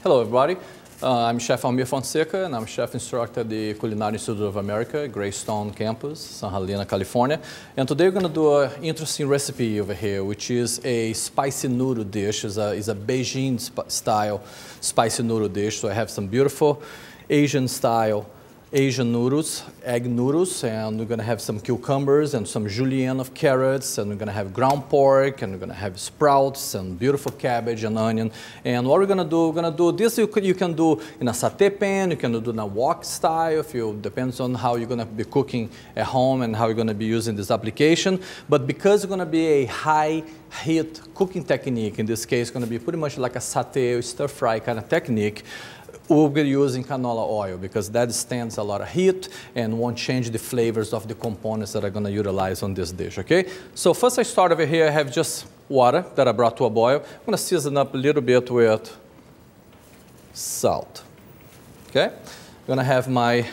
Hello, everybody. I'm Chef Almir Da Fonseca, and I'm chef instructor at the Culinary Institute of America, Greystone campus, San Helena, California. And today we're going to do an interesting recipe over here, which is a spicy noodle dish. It's a Beijing-style spicy noodle dish. So I have some beautiful Asian noodles, egg noodles, and we're going to have some cucumbers and some julienne of carrots, and we're going to have ground pork, and we're going to have sprouts and beautiful cabbage and onion. And what we're going to do this you can do in a sauté pan, you can do in a wok style, depends on how you're going to be cooking at home and how you're going to be using this application. But because it's going to be a high heat cooking technique, in this case it's going to be pretty much like a sauté or stir fry kind of technique, we'll be using canola oil because that stands a lot of heat and won't change the flavors of the components that I'm going to utilize on this dish, okay? So first I start over here, I have just water that I brought to a boil. I'm going to season up a little bit with salt, okay? I'm going to have my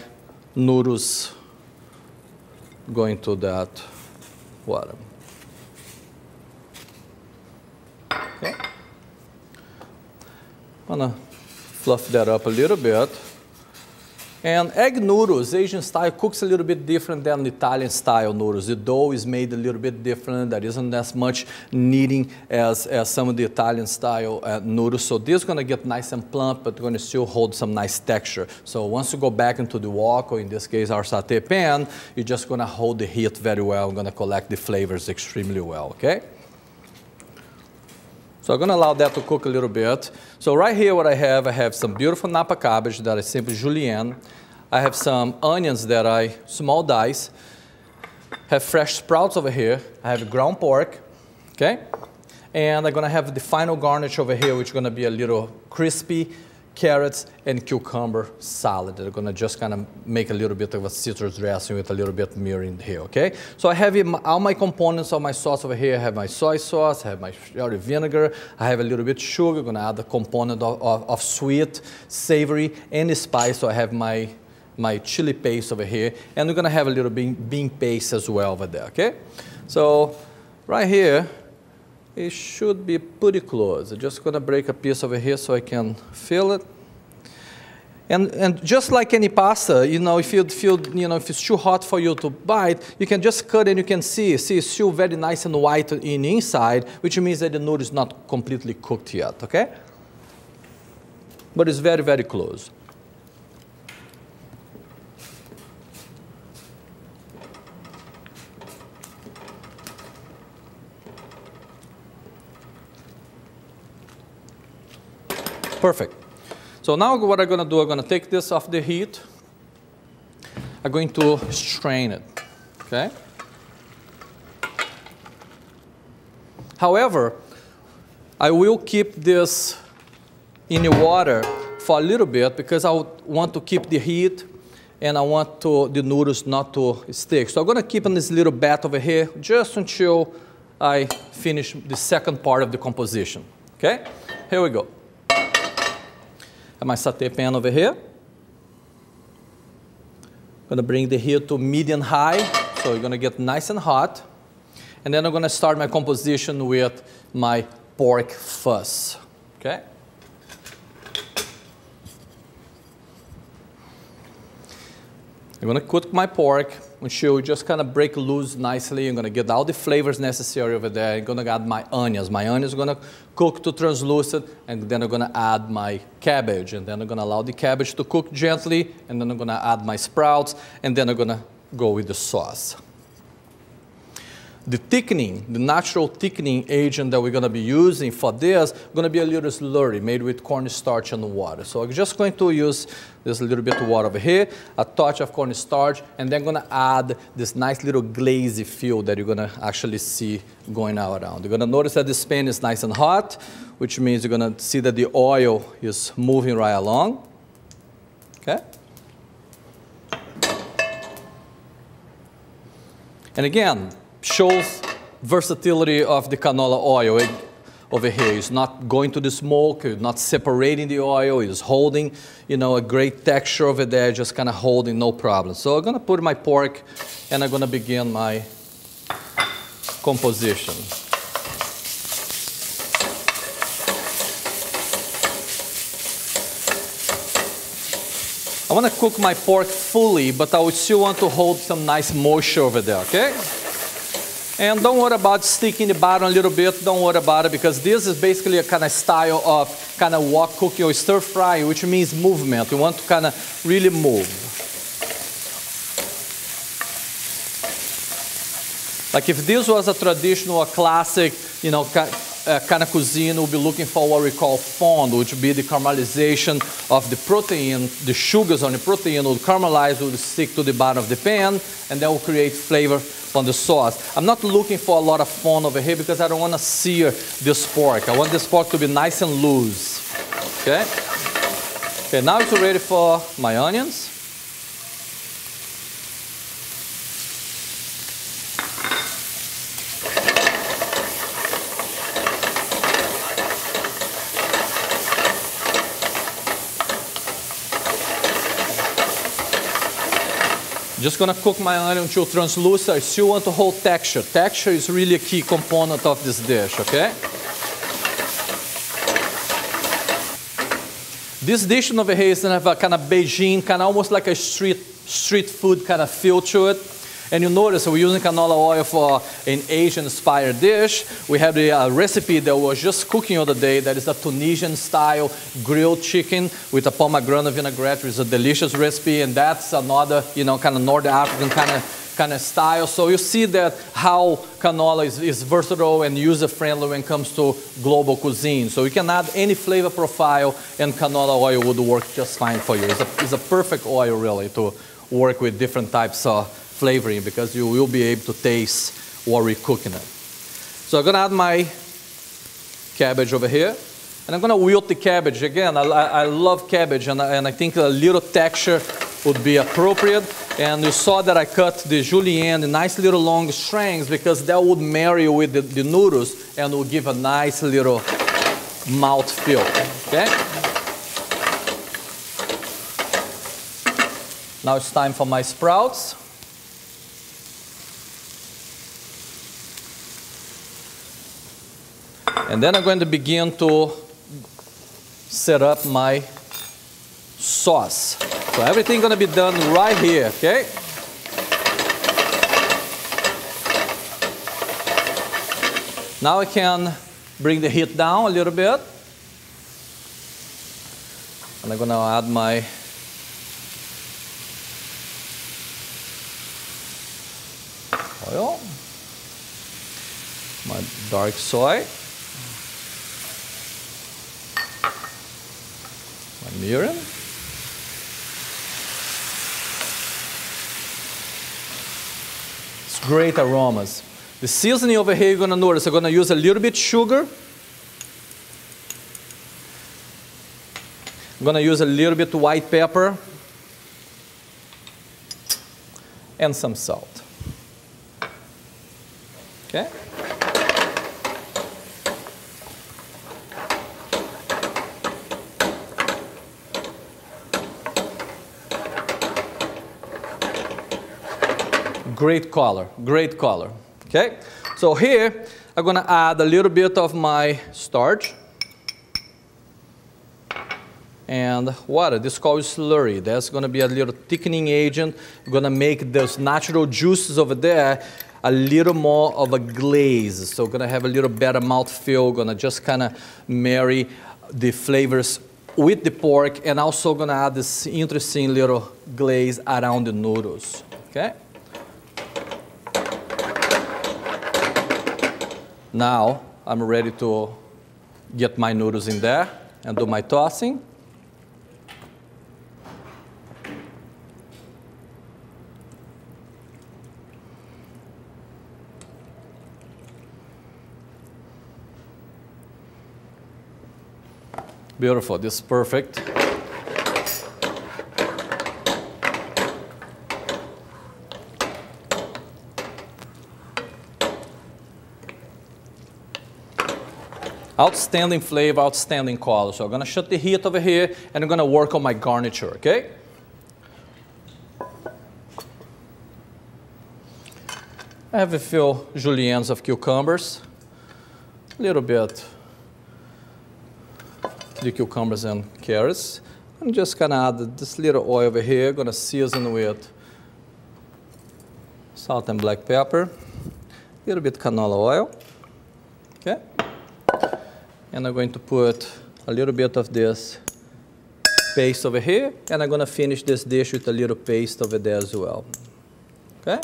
noodles going to that water. Okay? I'm going to fluff that up a little bit. And egg noodles, Asian style, cooks a little bit different than Italian style noodles. The dough is made a little bit different. There isn't as much kneading as some of the Italian style noodles. So this is going to get nice and plump, but going to still hold some nice texture. So once you go back into the wok, or in this case our sauté pan, you're just going to hold the heat very well. I'm going to collect the flavors extremely well, okay? So I'm going to allow that to cook a little bit. So right here what I have some beautiful nappa cabbage that is simply julienne. I have some onions that I small dice. Have fresh sprouts over here. I have ground pork, okay? And I'm going to have the final garnish over here, which is going to be a little crispy carrots and cucumber salad that are going to just kind of make a little bit of a citrus dressing with a little bit mirror in here, okay? So I have all my components of my sauce over here. I have my soy sauce, I have my sherry vinegar, I have a little bit of sugar. I'm going to add a component of sweet, savory, and spice. So I have my chili paste over here, and we're going to have a little bean paste as well over there, okay? So right here, it should be pretty close. I'm just going to break a piece over here so I can feel it. And just like any pasta, you know, if it's too hot for you to bite, you can just cut and you can see it's still very nice and white in the inside, which means that the noodle is not completely cooked yet, okay? But it's very, very close. Perfect. So now what I'm going to do, I'm going to take this off the heat. I'm going to strain it, okay? However, I will keep this in the water for a little bit because I want to keep the heat and I want the noodles not to stick. So I'm going to keep in this little bath over here just until I finish the second part of the composition, okay? Here we go. My sauté pan over here. I'm going to bring the heat to medium high, so you're going to get nice and hot. And then I'm going to start my composition with my pork fuzz, okay? I'm going to cook my pork until it just kind of break loose nicely. I'm going to get all the flavors necessary over there. I'm going to add my onions. My onions are going to cook to translucent, and then I'm going to add my cabbage. And then I'm going to allow the cabbage to cook gently, and then I'm going to add my sprouts, and then I'm going to go with the sauce. The thickening, the natural thickening agent that we're going to be using for this is going to be a little slurry made with cornstarch and water. So I'm just going to use this little bit of water over here, a touch of cornstarch, and then I'm going to add this nice little glazy feel that you're going to actually see going out around. You're going to notice that this pan is nice and hot, which means you're going to see that the oil is moving right along. Okay? And again, shows versatility of the canola oil over here. It's not going to the smoke, it's not separating the oil, it's holding, you know, a great texture over there, just kind of holding, no problem. So I'm going to put my pork and I'm going to begin my composition. I want to cook my pork fully, but I would still want to hold some nice moisture over there, okay? And don't worry about sticking the bottom a little bit. Don't worry about it, because this is basically a kind of style of kind of wok cooking or stir fry, which means movement. You want to kind of really move. Like if this was a traditional, a classic, you know, kind of cuisine, we'll be looking for what we call fond, which would be the caramelization of the protein. The sugars on the protein will caramelize, will stick to the bottom of the pan, and that will create flavor on the sauce. I'm not looking for a lot of fond over here because I don't want to sear this pork. I want this pork to be nice and loose. Okay? Okay, now it's ready for my onions. Just gonna cook my onion until translucent. I still want to hold texture. Texture is really a key component of this dish, okay? This dish over here is gonna have a kind of Beijing, kind of almost like a street food kind of feel to it. And you notice we're using canola oil for an Asian-inspired dish. We have the recipe that we was just cooking the other day. That is a Tunisian-style grilled chicken with a pomegranate vinaigrette. It's a delicious recipe, and that's another, you know, kind of North African kind of style. So you see that how canola is versatile and user-friendly when it comes to global cuisine. So you can add any flavor profile, and canola oil would work just fine for you. It's a perfect oil, really, to work with different types of flavoring, because you will be able to taste what we're cooking it. So I'm gonna add my cabbage over here, and I'm gonna wilt the cabbage. Again, I love cabbage, and I think a little texture would be appropriate. And you saw that I cut the julienne in nice little long strings, because that would marry with the noodles and will give a nice little mouth feel, okay? Now it's time for my sprouts. And then I'm going to begin to set up my sauce. So everything going to be done right here, okay? Now I can bring the heat down a little bit. And I'm going to add my oil, my dark soy, mirin. It's great aromas. The seasoning over here, you're going to notice, I'm going to use a little bit sugar. I'm going to use a little bit white pepper and some salt. Okay? Great color, great color. Okay, so here I'm gonna add a little bit of my starch and water. This is called slurry. That's gonna be a little thickening agent. Gonna make those natural juices over there a little more of a glaze. So gonna have a little better mouthfeel. Gonna just kind of marry the flavors with the pork, and also gonna add this interesting little glaze around the noodles. Okay. Now, I'm ready to get my noodles in there and do my tossing. Beautiful, this is perfect. Outstanding flavor, outstanding color. So I'm going to shut the heat over here, and I'm going to work on my garniture, okay? I have a few juliennes of cucumbers, a little bit the cucumbers and carrots. I'm just gonna add this little oil over here. Gonna season with salt and black pepper, a little bit canola oil, okay? And I'm going to put a little bit of this paste over here, and I'm gonna finish this dish with a little paste over there as well, okay?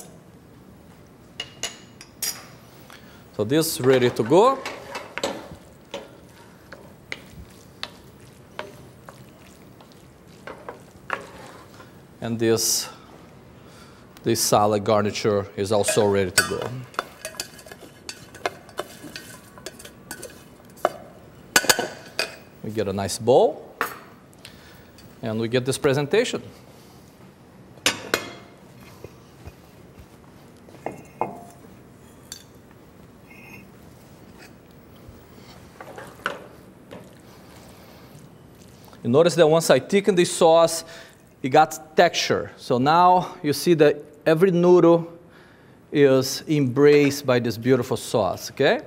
So this is ready to go. And this salad garniture is also ready to go. We get a nice bowl, and we get this presentation. You notice that once I thicken the sauce, it got texture. So now you see that every noodle is embraced by this beautiful sauce, okay?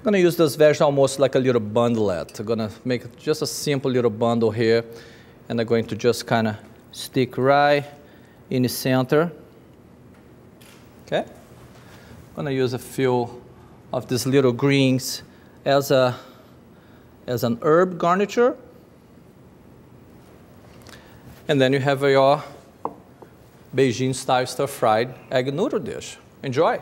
I'm gonna use this veg almost like a little bundlet. I'm gonna make just a simple little bundle here, and I'm going to just kind of stick right in the center. Okay? I'm gonna use a few of these little greens as an herb garniture. And then you have your Beijing-style stir-fried egg noodle dish. Enjoy.